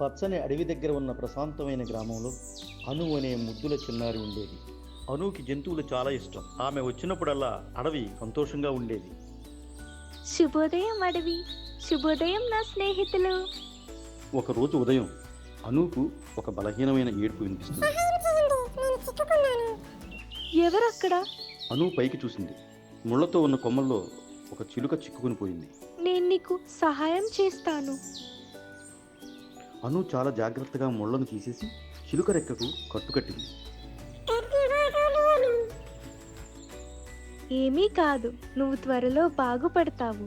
పచ్చని అడవి దగ్గర ఉన్న ప్రశాంతమైన గ్రామంలో అను అనే ముద్దుల చిన్నారి ఉండేది. అనుకి జంతువులు చాలా ఇష్టం. ఆమె వచ్చినప్పుడల్లా అడవి సంతోషంగా ఉండేది. శుభోదయం అడవి, శుభోదయం నా స్నేహితులు. ఒకరోజు ఉదయం అనుకు ఒక బలహీనమైన ఏడుపు వినిపిస్తుంది. ఎవరక్కడ? అను పైకి చూసింది. ముళ్లతో ఉన్న కొమ్మల్లో ఒక చిలుక చిక్కుకుని పోయింది. నేను నీకు సహాయం చేస్తాను. అను చాలా జాగ్రత్తగా ముళ్లను తీసేసి చిలుక రెక్కకు కట్టుకట్టింది. ఏమీ కాదు, నువ్వు త్వరలో బాగుపడతావు.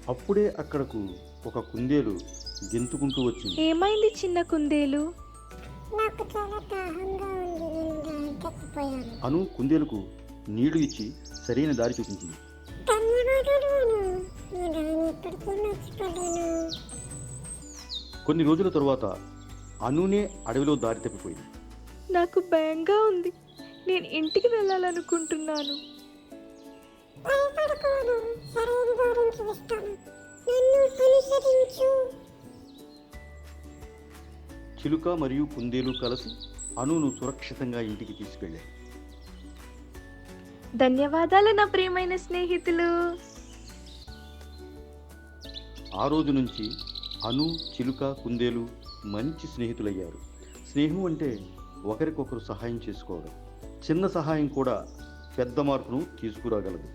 అప్పుడే అక్కడకు ఒక కుందేలు గెంతుకుంటూ వచ్చింది. ఏమైంది చిన్న కుందేలు? నాకు చాలా దాహంగా ఉంది, నేను దాహెక్కిపోయాను. అను కుందేలుకు నీళ్లు ఇచ్చి సరైన దారి చూపించింది. ధన్యవాదాలు అను, నీ దాన్ని ఇప్పటికీ మర్చిపోలేను. కొన్ని రోజుల తరువాత అనునే అడవిలో దారి తప్పిపోయింది. నాకు భయంగా ఉంది, నేను ఇంటికి వెళ్ళాలనుకుంటున్నాను. భయపడకు అను, సరైన దారిని చూపిస్తాను. నన్ను అనుసరించు. చిలుక మరియు కుందేలు కలిసి అనును సురక్షితంగా ఇంటికి తీసుకెళ్ళాయి. ధన్యవాదాలు నా ప్రియమైన స్నేహితులు. ఆ రోజు నుంచి అను, చిలుక, కుందేలు మంచి స్నేహితులయ్యారు. స్నేహం అంటే ఒకరికొకరు సహాయం చేసుకోవడం. చిన్న సహాయం కూడా పెద్ద మార్పును తీసుకురాగలదు.